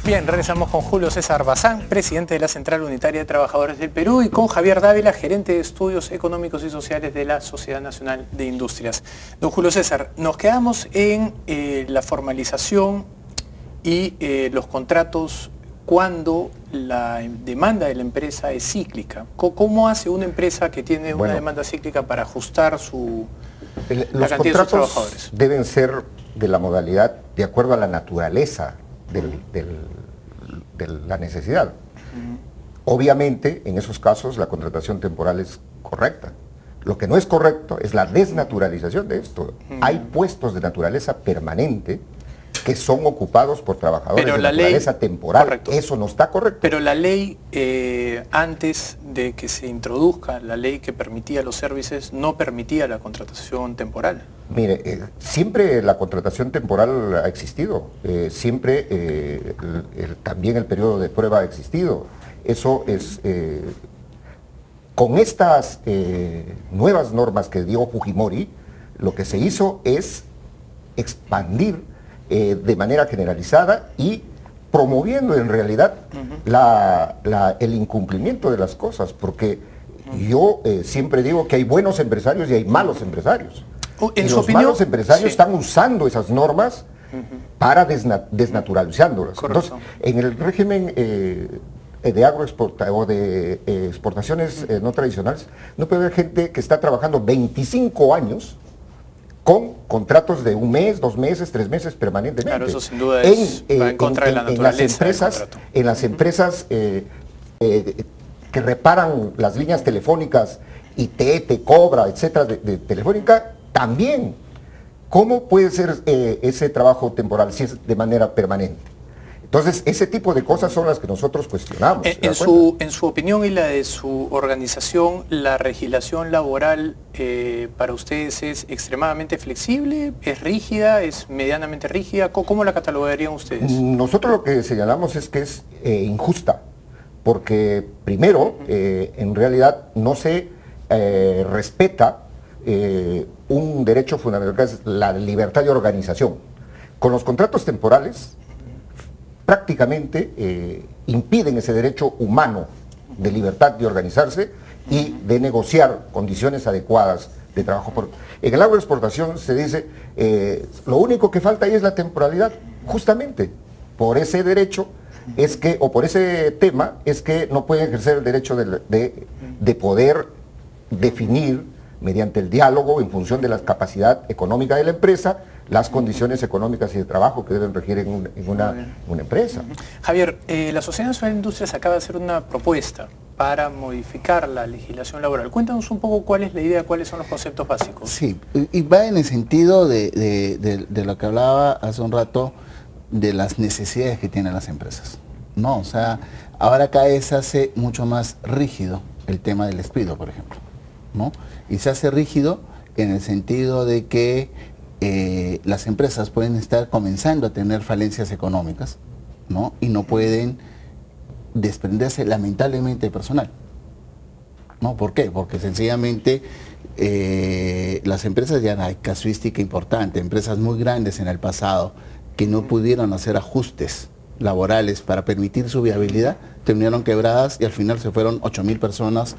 Bien, regresamos con Julio César Bazán, presidente de la Central Unitaria de Trabajadores del Perú, y con Javier Dávila, gerente de Estudios Económicos y Sociales de la Sociedad Nacional de Industrias. Don Julio César, nos quedamos en la formalización y los contratos cuando la demanda de la empresa es cíclica. ¿Cómo hace una empresa que tiene una demanda cíclica para ajustar la cantidad de sus trabajadores? Los contratos deben ser de la modalidad de acuerdo a la naturaleza de la necesidad. Obviamente, en esos casos, la contratación temporal es correcta. Lo que no es correcto es la desnaturalización de esto. Hay puestos de naturaleza permanente que son ocupados por trabajadores de naturaleza temporal. Correcto. Eso no está correcto. Pero la ley, antes de que se introduzca la ley que permitía los servicios, no permitía la contratación temporal. Mire, siempre la contratación temporal ha existido, siempre también el periodo de prueba ha existido. Eso es, con estas nuevas normas que dio Fujimori, lo que se hizo es expandir de manera generalizada y promoviendo en realidad el incumplimiento de las cosas, porque yo siempre digo que hay buenos empresarios y hay malos empresarios. Y los malos empresarios están usando esas normas para desnaturalizándolas. Entonces, en el régimen de agroexportación o de exportaciones no tradicionales, no puede haber gente que está trabajando 25 años con contratos de 1 mes, 2 meses, 3 meses permanentemente. Claro, eso sin duda va en contra de la naturaleza. En las empresas que reparan las líneas telefónicas, ITT, Cobra, etcétera, de Telefónica, también. ¿Cómo puede ser ese trabajo temporal si es de manera permanente? Entonces, ese tipo de cosas son las que nosotros cuestionamos. En su opinión y la de su organización, ¿la legislación laboral para ustedes es extremadamente flexible, es rígida, es medianamente rígida? ¿Cómo la catalogarían ustedes? Nosotros lo que señalamos es que es injusta, porque primero, en realidad no se respeta un derecho fundamental, que es la libertad de organización. Con los contratos temporales, prácticamente impiden ese derecho humano de libertad de organizarse y de negociar condiciones adecuadas de trabajo. En el agroexportación se dice, lo único que falta ahí es la temporalidad. Justamente por ese derecho es que, o por ese tema, es que no pueden ejercer el derecho de poder definir mediante el diálogo en función de la capacidad económica de la empresa, las condiciones económicas y de trabajo que deben regir en una empresa. Javier, la Sociedad Nacional de Industrias acaba de hacer una propuesta para modificar la legislación laboral. Cuéntanos un poco cuál es la idea, cuáles son los conceptos básicos. Sí, y va en el sentido de lo que hablaba hace un rato, de las necesidades que tienen las empresas. No, o sea, ahora cada vez se hace mucho más rígido el tema del despido, por ejemplo, ¿no? Y se hace rígido en el sentido de que las empresas pueden estar comenzando a tener falencias económicas, ¿no? Y no pueden desprenderse lamentablemente de personal, ¿no? ¿Por qué? Porque sencillamente las empresas, ya hay casuística importante, empresas muy grandes en el pasado que no pudieron hacer ajustes laborales para permitir su viabilidad, terminaron quebradas y al final se fueron 8.000 personas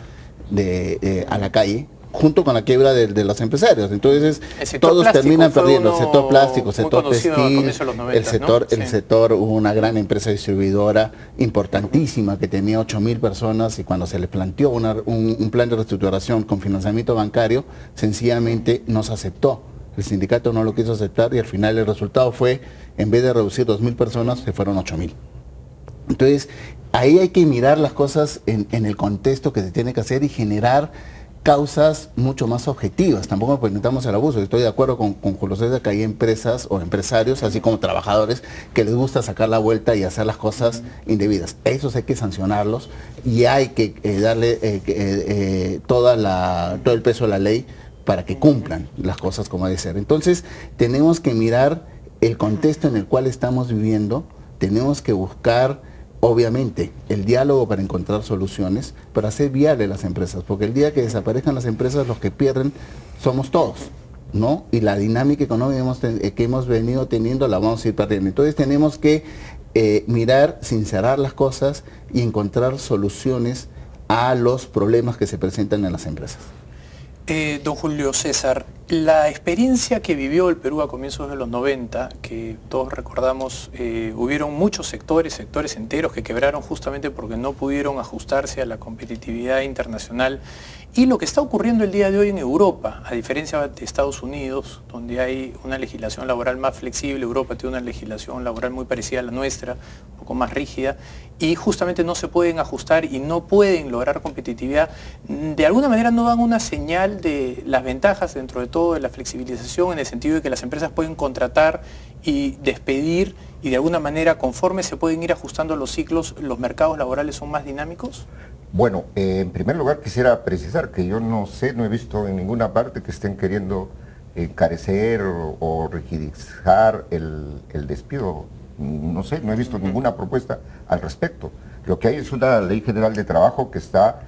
a la calle, junto con la quiebra de los empresarios. Entonces todos terminan perdiendo. El sector plástico, el sector textil, el sector, hubo una gran empresa distribuidora importantísima que tenía 8.000 personas, y cuando se le planteó un plan de reestructuración con financiamiento bancario, sencillamente no se aceptó. El sindicato no lo quiso aceptar y al final el resultado fue, en vez de reducir 2.000 personas, se fueron 8.000. Entonces, ahí hay que mirar las cosas en el contexto que se tiene que hacer y generar causas mucho más objetivas. Tampoco permitamos el abuso. Estoy de acuerdo con Julio César que hay empresas o empresarios, así como trabajadores, que les gusta sacar la vuelta y hacer las cosas indebidas. A esos hay que sancionarlos y hay que darle todo el peso a la ley para que cumplan las cosas como debe ser. Entonces, tenemos que mirar el contexto en el cual estamos viviendo, tenemos que buscar, obviamente, el diálogo para encontrar soluciones, para hacer viable las empresas, porque el día que desaparezcan las empresas, los que pierden somos todos, ¿no? Y la dinámica económica que hemos venido teniendo la vamos a ir perdiendo. Entonces tenemos que mirar sin cerrar las cosas y encontrar soluciones a los problemas que se presentan en las empresas. Don Julio César, la experiencia que vivió el Perú a comienzos de los 90, que todos recordamos, hubieron muchos sectores enteros que quebraron justamente porque no pudieron ajustarse a la competitividad internacional. Y lo que está ocurriendo el día de hoy en Europa, a diferencia de Estados Unidos, donde hay una legislación laboral más flexible, Europa tiene una legislación laboral muy parecida a la nuestra, un poco más rígida, y justamente no se pueden ajustar y no pueden lograr competitividad. De alguna manera no dan una señal de las ventajas dentro de todo de la flexibilización, en el sentido de que las empresas pueden contratar y despedir, y de alguna manera, conforme se pueden ir ajustando los ciclos, los mercados laborales son más dinámicos. Bueno, en primer lugar quisiera precisar que yo no he visto en ninguna parte que estén queriendo encarecer o rigidizar el despido. No sé, no he visto ninguna propuesta al respecto. Lo que hay es una ley general de trabajo que está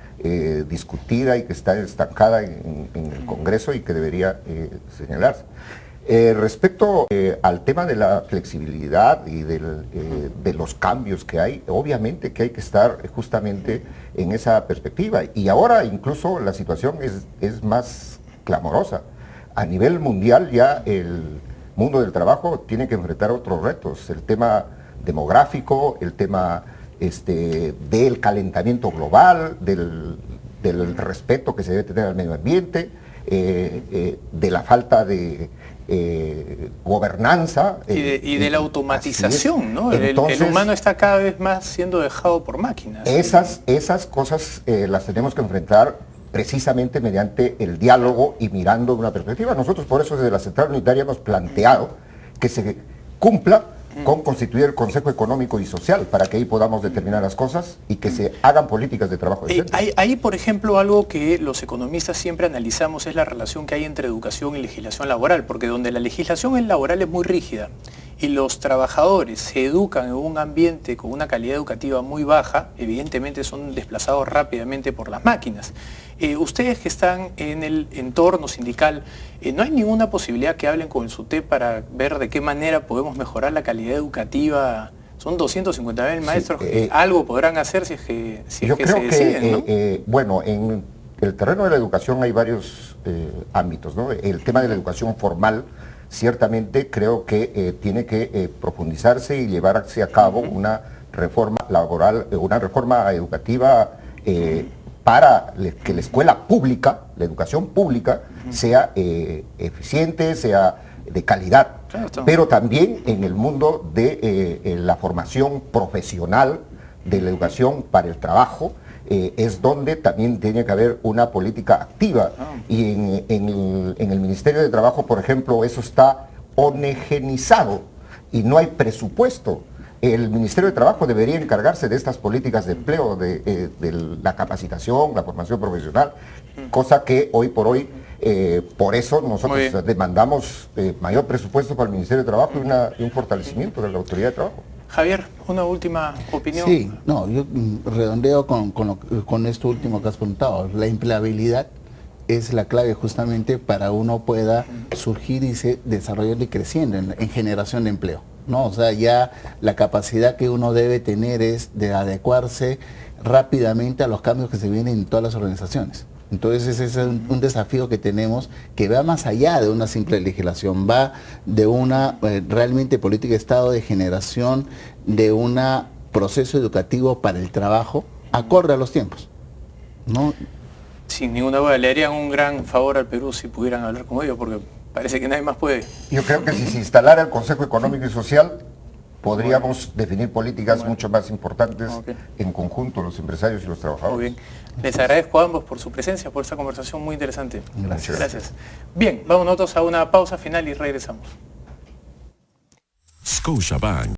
discutida y que está estancada en el Congreso y que debería señalarse. Respecto al tema de la flexibilidad y de los cambios que hay, obviamente que hay que estar justamente en esa perspectiva. Y ahora incluso la situación es más clamorosa. A nivel mundial ya el mundo del trabajo tiene que enfrentar otros retos. El tema demográfico, el tema del calentamiento global, del respeto que se debe tener al medio ambiente, de la falta de gobernanza. Y de la automatización, ¿no? Entonces, el humano está cada vez más siendo dejado por máquinas. Esas cosas las tenemos que enfrentar precisamente mediante el diálogo y mirando una perspectiva. Nosotros por eso desde la Central Unitaria hemos planteado que se cumpla con constituir el Consejo Económico y Social, para que ahí podamos determinar las cosas y que se hagan políticas de trabajo decentes. Ahí, por ejemplo, algo que los economistas siempre analizamos es la relación que hay entre educación y legislación laboral, porque donde la legislación laboral es muy rígida y los trabajadores se educan en un ambiente con una calidad educativa muy baja, evidentemente son desplazados rápidamente por las máquinas. Ustedes que están en el entorno sindical, ¿no hay ninguna posibilidad que hablen con el SUTEP para ver de qué manera podemos mejorar la calidad educativa? Son 250.000 maestros, que algo podrán hacer si es que se deciden, ¿no? Bueno, en el terreno de la educación hay varios ámbitos, ¿no? El tema de la educación formal, ciertamente creo que tiene que profundizarse y llevarse a cabo una reforma laboral, una reforma educativa para que la escuela pública, la educación pública, sea eficiente, sea de calidad, pero también en el mundo de la formación profesional, de la educación para el trabajo, es donde también tiene que haber una política activa. Y en el Ministerio de Trabajo, por ejemplo, eso está onegenizado y no hay presupuesto. El Ministerio de Trabajo debería encargarse de estas políticas de empleo, de la capacitación, la formación profesional, cosa que hoy por hoy, por eso nosotros demandamos mayor presupuesto para el Ministerio de Trabajo y un fortalecimiento de la autoridad de trabajo. Javier, una última opinión. Sí, no, yo redondeo con esto último que has preguntado. La empleabilidad es la clave justamente para uno pueda surgir y se desarrollar y creciendo en generación de empleo, ¿no? O sea, ya la capacidad que uno debe tener es de adecuarse rápidamente a los cambios que se vienen en todas las organizaciones. Entonces ese es un desafío que tenemos, que va más allá de una simple legislación, va de una realmente política de Estado de generación de un proceso educativo para el trabajo acorde a los tiempos, ¿no? Sin ninguna duda, le harían un gran favor al Perú si pudieran hablar con ellos, porque parece que nadie más puede. Yo creo que si se instalara el Consejo Económico y Social, podríamos definir políticas mucho más importantes en conjunto, los empresarios y los trabajadores. Muy bien. Les agradezco a ambos por su presencia, por esta conversación muy interesante. Gracias. Bien, vamos nosotros a una pausa final y regresamos. Scotiabank.